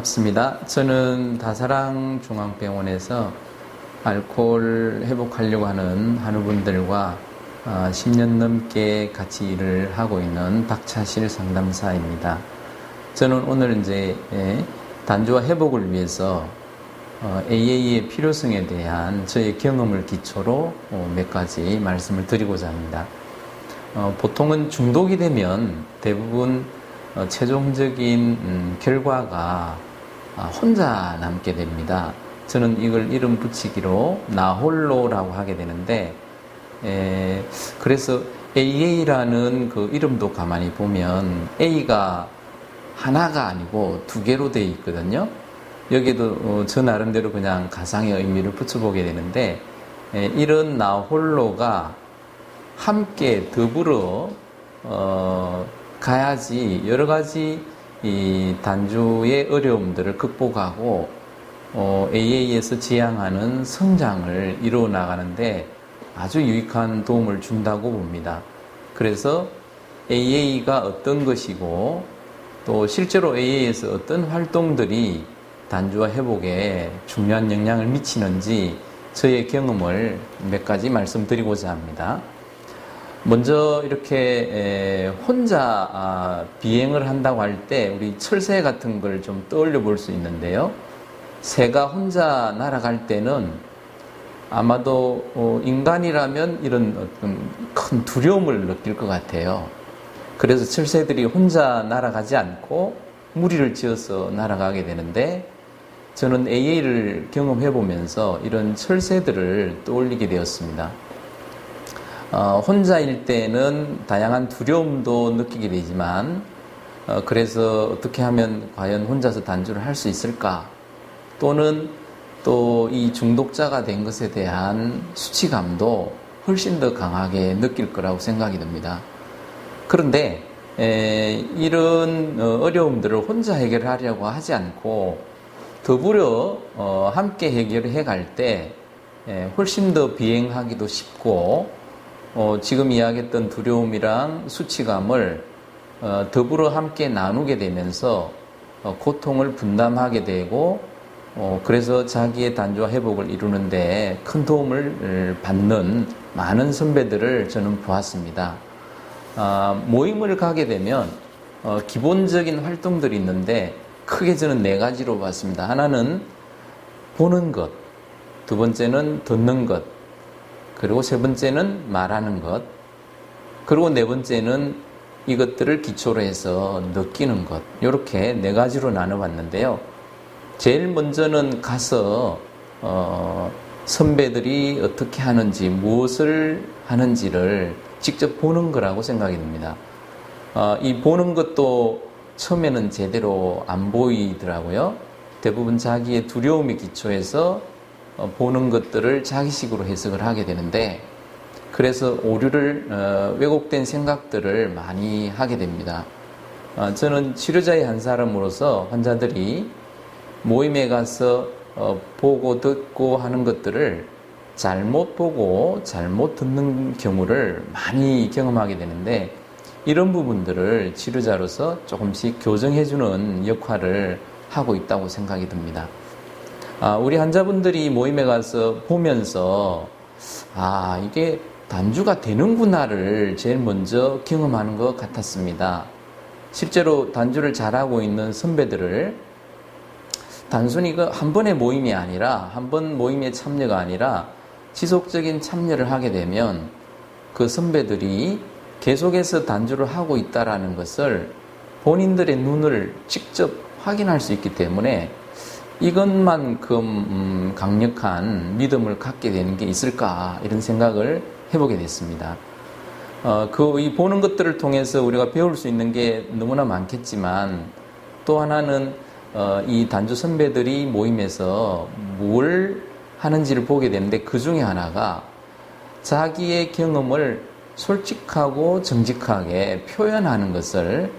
반갑습니다. 저는 다사랑중앙병원에서 알코올 회복하려고 하는 한우분들과 10년 넘게 같이 일을 하고 있는 박차실 상담사입니다. 저는 오늘 이제 단주와 회복을 위해서 AA의 필요성에 대한 저의 경험을 기초로 몇 가지 말씀을 드리고자 합니다. 보통은 중독이 되면 대부분 최종적인 결과가 혼자 남게 됩니다. 저는 이걸 이름 붙이기로 나 홀로라고 하게 되는데, 그래서 AA라는 그 이름도 가만히 보면 A가 하나가 아니고 두 개로 되어 있거든요. 여기도 저 나름대로 그냥 가상의 의미를 붙여보게 되는데, 이런 나 홀로가 함께 더불어 가야지 여러 가지 이 단주의 어려움들을 극복하고 AA에서 지향하는 성장을 이루어 나가는데 아주 유익한 도움을 준다고 봅니다. 그래서 AA가 어떤 것이고 또 실제로 AA에서 어떤 활동들이 단주와 회복에 중요한 영향을 미치는지 저의 경험을 몇 가지 말씀드리고자 합니다. 먼저 이렇게 혼자 비행을 한다고 할 때 우리 철새 같은 걸 좀 떠올려 볼 수 있는데요. 새가 혼자 날아갈 때는 아마도 인간이라면 이런 어떤 큰 두려움을 느낄 것 같아요. 그래서 철새들이 혼자 날아가지 않고 무리를 지어서 날아가게 되는데, 저는 AA를 경험해 보면서 이런 철새들을 떠올리게 되었습니다. 혼자일 때는 다양한 두려움도 느끼게 되지만, 그래서 어떻게 하면 과연 혼자서 단주를 할 수 있을까? 또는 또 이 중독자가 된 것에 대한 수치감도 훨씬 더 강하게 느낄 거라고 생각이 듭니다. 그런데 이런 어려움들을 혼자 해결하려고 하지 않고 더불어 함께 해결해 갈 때 훨씬 더 비행하기도 쉽고, 지금 이야기했던 두려움이랑 수치감을 더불어 함께 나누게 되면서 고통을 분담하게 되고, 그래서 자기의 단주와 회복을 이루는데 큰 도움을 받는 많은 선배들을 저는 보았습니다. 모임을 가게 되면 기본적인 활동들이 있는데 크게 저는 4가지로 봤습니다. 하나는 보는 것, 두 번째는 듣는 것, 그리고 세 번째는 말하는 것, 그리고 네 번째는 이것들을 기초로 해서 느끼는 것. 이렇게 4가지로 나눠봤는데요. 제일 먼저는 가서 선배들이 어떻게 하는지, 무엇을 하는지를 직접 보는 거라고 생각이 듭니다. 이 보는 것도 처음에는 제대로 안 보이더라고요. 대부분 자기의 두려움에 기초해서 보는 것들을 자기식으로 해석을 하게 되는데, 그래서 오류를 왜곡된 생각들을 많이 하게 됩니다. 저는 치료자의 한 사람으로서 환자들이 모임에 가서 보고 듣고 하는 것들을 잘못 보고 잘못 듣는 경우를 많이 경험하게 되는데, 이런 부분들을 치료자로서 조금씩 교정해주는 역할을 하고 있다고 생각이 듭니다. 우리 환자분들이 모임에 가서 보면서 이게 단주가 되는구나를 제일 먼저 경험하는 것 같았습니다. 실제로 단주를 잘하고 있는 선배들을 단순히 한 번의 모임이 아니라, 한 번 모임에 참여가 아니라 지속적인 참여를 하게 되면 그 선배들이 계속해서 단주를 하고 있다라는 것을 본인들의 눈을 직접 확인할 수 있기 때문에 이것만큼 강력한 믿음을 갖게 되는 게 있을까, 이런 생각을 해보게 됐습니다. 이 보는 것들을 통해서 우리가 배울 수 있는 게 너무나 많겠지만, 또 하나는 이 단주 선배들이 모임에서 뭘 하는지를 보게 되는데, 그 중에 하나가 자기의 경험을 솔직하고 정직하게 표현하는 것을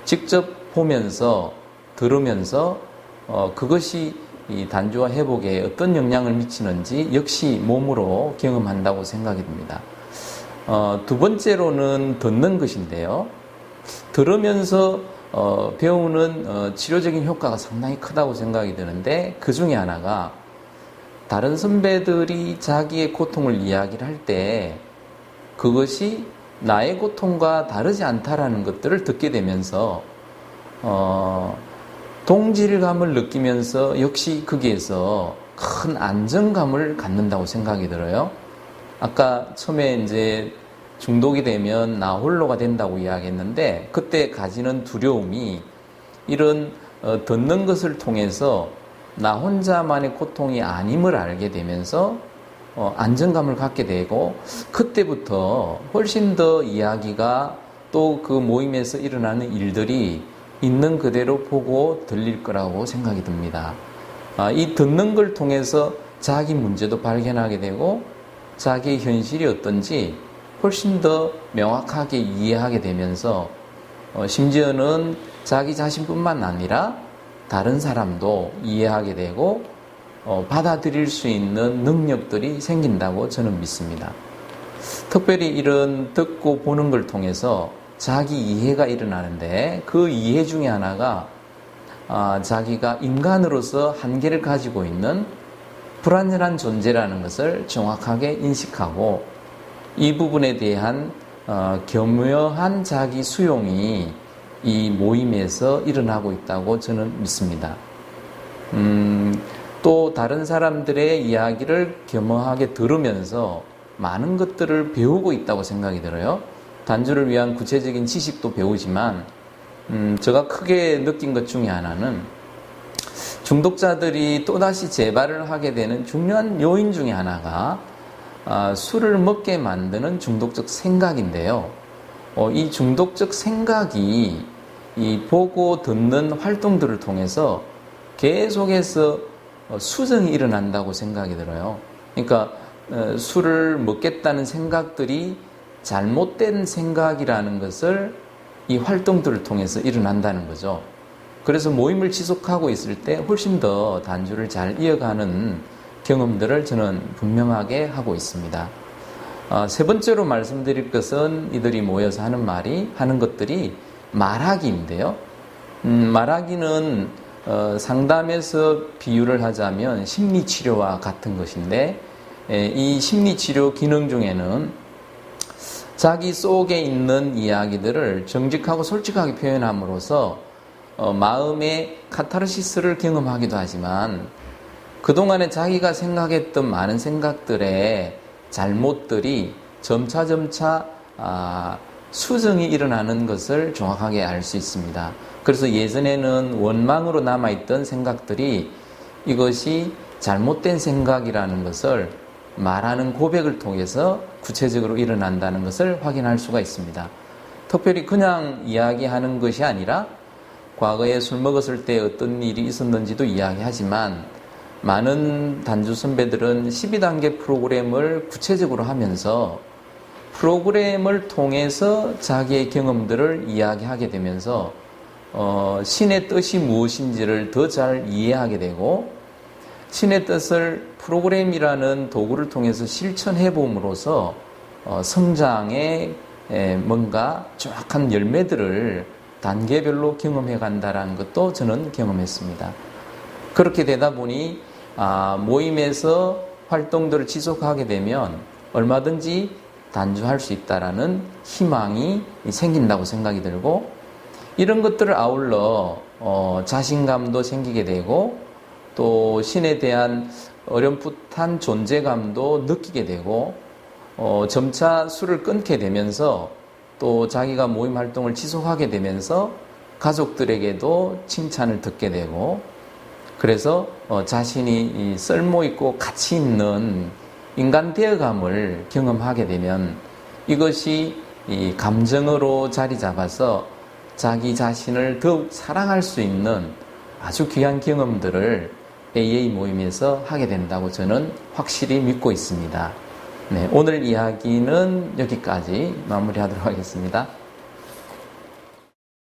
직접 보면서 들으면서 그것이 이 단주와 회복에 어떤 영향을 미치는지 역시 몸으로 경험한다고 생각이 듭니다. 두 번째로는 듣는 것인데요. 들으면서 배우는 치료적인 효과가 상당히 크다고 생각이 드는데, 그 중에 하나가 다른 선배들이 자기의 고통을 이야기를 할 때 그것이 나의 고통과 다르지 않다라는 것들을 듣게 되면서 동질감을 느끼면서 역시 거기에서 큰 안정감을 갖는다고 생각이 들어요. 아까 처음에 이제 중독이 되면 나 홀로가 된다고 이야기했는데, 그때 가지는 두려움이 이런 듣는 것을 통해서 나 혼자만의 고통이 아님을 알게 되면서 안정감을 갖게 되고, 그때부터 훨씬 더 이야기가 또 그 모임에서 일어나는 일들이 있는 그대로 보고 들릴 거라고 생각이 듭니다. 이 듣는 걸 통해서 자기 문제도 발견하게 되고 자기의 현실이 어떤지 훨씬 더 명확하게 이해하게 되면서 심지어는 자기 자신뿐만 아니라 다른 사람도 이해하게 되고 받아들일 수 있는 능력들이 생긴다고 저는 믿습니다. 특별히 이런 듣고 보는 걸 통해서 자기 이해가 일어나는데, 그 이해 중에 하나가 자기가 인간으로서 한계를 가지고 있는 불완전한 존재라는 것을 정확하게 인식하고, 이 부분에 대한 겸허한 자기 수용이 이 모임에서 일어나고 있다고 저는 믿습니다. 또 다른 사람들의 이야기를 겸허하게 들으면서 많은 것들을 배우고 있다고 생각이 들어요. 단주를 위한 구체적인 지식도 배우지만 제가 크게 느낀 것 중에 하나는, 중독자들이 또다시 재발을 하게 되는 중요한 요인 중에 하나가 술을 먹게 만드는 중독적 생각인데요. 이 중독적 생각이 이 보고 듣는 활동들을 통해서 계속해서 수정이 일어난다고 생각이 들어요. 그러니까 술을 먹겠다는 생각들이 잘못된 생각이라는 것을 이 활동들을 통해서 일어난다는 거죠. 그래서 모임을 지속하고 있을 때 훨씬 더 단주를 잘 이어가는 경험들을 저는 분명하게 하고 있습니다. 세 번째로 말씀드릴 것은, 이들이 모여서 하는 것들이 말하기인데요. 말하기는 상담에서 비유를 하자면 심리치료와 같은 것인데, 이 심리치료 기능 중에는 자기 속에 있는 이야기들을 정직하고 솔직하게 표현함으로써 마음의 카타르시스를 경험하기도 하지만, 그동안에 자기가 생각했던 많은 생각들의 잘못들이 점차 수정이 일어나는 것을 정확하게 알 수 있습니다. 그래서 예전에는 원망으로 남아있던 생각들이 이것이 잘못된 생각이라는 것을 말하는 고백을 통해서 구체적으로 일어난다는 것을 확인할 수가 있습니다. 특별히 그냥 이야기하는 것이 아니라 과거에 술 먹었을 때 어떤 일이 있었는지도 이야기하지만, 많은 단주 선배들은 12단계 프로그램을 구체적으로 하면서 프로그램을 통해서 자기의 경험들을 이야기하게 되면서 신의 뜻이 무엇인지를 더 잘 이해하게 되고, 신의 뜻을 프로그램이라는 도구를 통해서 실천해 봄으로써 성장의 뭔가 정확한 열매들을 단계별로 경험해 간다는 것도 저는 경험했습니다. 그렇게 되다 보니 모임에서 활동들을 지속하게 되면 얼마든지 단주할 수 있다라는 희망이 생긴다고 생각이 들고, 이런 것들을 아울러 자신감도 생기게 되고, 또 신에 대한 어렴풋한 존재감도 느끼게 되고, 점차 술을 끊게 되면서 또 자기가 모임 활동을 지속하게 되면서 가족들에게도 칭찬을 듣게 되고, 그래서 자신이 쓸모있고 가치 있는 인간 되어감을 경험하게 되면 이것이 이 감정으로 자리 잡아서 자기 자신을 더욱 사랑할 수 있는 아주 귀한 경험들을 AA 모임에서 하게 된다고 저는 확실히 믿고 있습니다. 네, 오늘 이야기는 여기까지 마무리하도록 하겠습니다.